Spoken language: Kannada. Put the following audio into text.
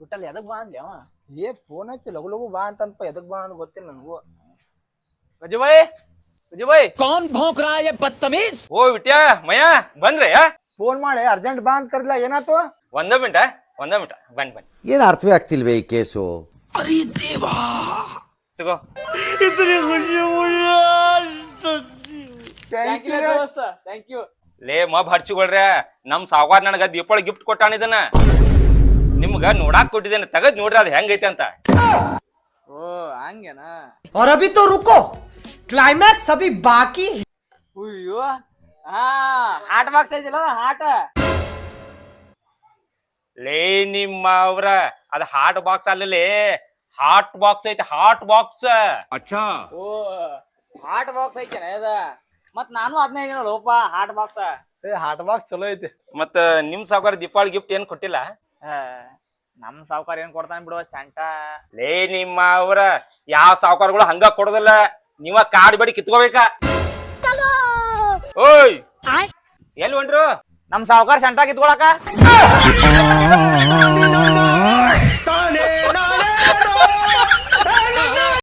ಬಿಟ್ಟಲ್ಲ ಎದಕ್ ಬಾ ಅಂದ್ಲಿ ಅವ ಫೋನ್ ಹಚ್ಚಿ ಲಗು ಲಗು ಬಾ ಅಂತಪ್ಪ ಎದಕ್ ಬಾ ಅಂತ ಗೊತ್ತಿಲ್ಲ ನನಗೂ ರಜುಬಾಯ್ कौन भौंक रहा है ये बदतमीज ಓ ವಿಟ್ಯಾ ಮಯ್ಯ ಬಂದ್ರೆ ಫೋನ್ ಮಾಡಿ ಅರ್ಜೆಂಟ್ ಬಾ ಅಂತ ಕರ್ಲ ಏನಾತು ಒಂದ ಮಿನಿಟ ಬನ್ನಿ ಏನು ಅರ್ಥವೇ ಆಗ್ತಿಲ್ವೇ ಈ ಕೇಸು ತಗೋ ಥ್ಯಾಂಕ್ ಯು ಲೇ ಮಬ್ ಹರ್ಚಿಕೊಳ್ರ ನಮ್ ಸಾವ್ಕಾರ ನನಗ ದೀಪಾವಳಿ ಗಿಫ್ಟ್ ಕೊಟ್ಟಾನ ಇದನ್ನ ನಿಮ್ಗ ನೋಡಾಕ್ ಕೊಟ್ಟಿದ್ದೇನೆ ತಗದ್ ನೋಡ್ರಿ ಅದ್ ಹೆಂಗೈತೆ ಅಂತ ಓ ಹಂಗೇನಾ और अभी तो रुको क्लाइमैक्स अभी बाकी ಅಯ್ಯೋ ಹಾ ಹಾಟ್ ಬಾಕ್ಸ್ ಐತಿಲ್ಲ ಹಾಟ್ ಲೇ ನಿಮ್ಮ ಅವ್ರ ಅದ ಹಾಟ್ ಬಾಕ್ಸ್ ಅಲ್ಲಲೇ ಹಾಟ್ ಬಾಕ್ಸ್ ಐತಿ ಹಾಟ್ ಬಾಕ್ಸ್ ಓ ಹಾಟ್ ಬಾಕ್ಸ್ ಐತೇನ ಅದ ಮತ್ ನಾನು ಅದನ್ನ ಹೇಳಿ ನೋಡಪ್ಪ ಹಾಟ್ ಬಾಕ್ಸ್ ಹಾಟ್ ಬಾಕ್ಸ್ ಚಲೋ ಐತಿ ಮತ್ತ ನಿಮ್ ಸಾವ್ಕಾರ ದೀಪಾವಳಿ ಗಿಫ್ಟ್ ಏನ್ ಕೊಟ್ಟಿಲ್ಲ ನಮ್ ಸಾವ್ಕಾರ ಏನ್ ಕೊಡ್ತಾನ ಬಿಡುವ ಸಂಟ ಲೇ ನಿಮ್ಮ ಅವ್ರ ಯಾವ ಸಾವ್ಕಾರಗಳು ಹಂಗ ಕೊಡೋದಿಲ್ಲ ನೀವ ಕಾಡ್ ಬೇಡಿ ಕಿತ್ಕೋಬೇಕಾ ಓಯ್ ಎಲ್ಲಿ ಹೊಂಟ್ರು ನಮ್ ಸಾವ್ಕಾರ ಸಂಟ ಕಿತ್ಕೊಳಕ